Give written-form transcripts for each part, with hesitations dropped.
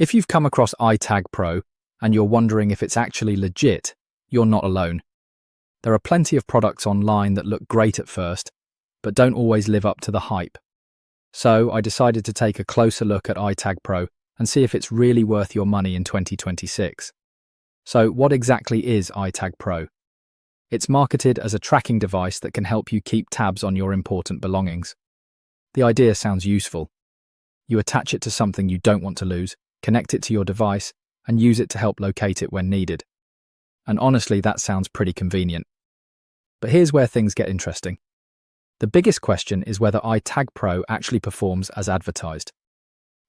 If you've come across iTagPro and you're wondering if it's actually legit, you're not alone. There are plenty of products online that look great at first, but don't always live up to the hype. So I decided to take a closer look at iTagPro and see if it's really worth your money in 2026. So what exactly is iTagPro? It's marketed as a tracking device that can help you keep tabs on your important belongings. The idea sounds useful. You attach it to something you don't want to lose, connect it to your device, and use it to help locate it when needed. And honestly, that sounds pretty convenient. But here's where things get interesting. The biggest question is whether iTagPro actually performs as advertised.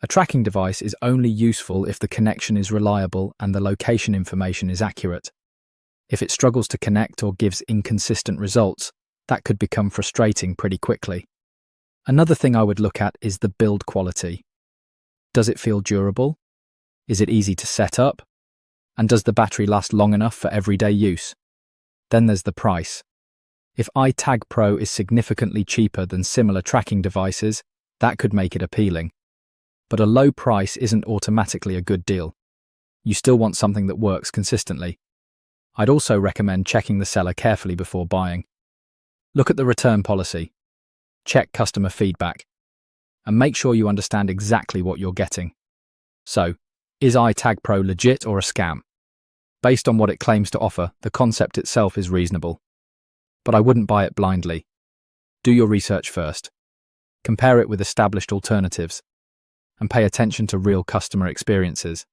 A tracking device is only useful if the connection is reliable and the location information is accurate. If it struggles to connect or gives inconsistent results, that could become frustrating pretty quickly. Another thing I would look at is the build quality. Does it feel durable? Is it easy to set up? And does the battery last long enough for everyday use? Then there's the price. If iTagPro is significantly cheaper than similar tracking devices, that could make it appealing. But a low price isn't automatically a good deal. You still want something that works consistently. I'd also recommend checking the seller carefully before buying. Look at the return policy. Check customer feedback. And make sure you understand exactly what you're getting. So, is iTagPro legit or a scam? Based on what it claims to offer, the concept itself is reasonable. But I wouldn't buy it blindly. Do your research first. Compare it with established alternatives. And pay attention to real customer experiences.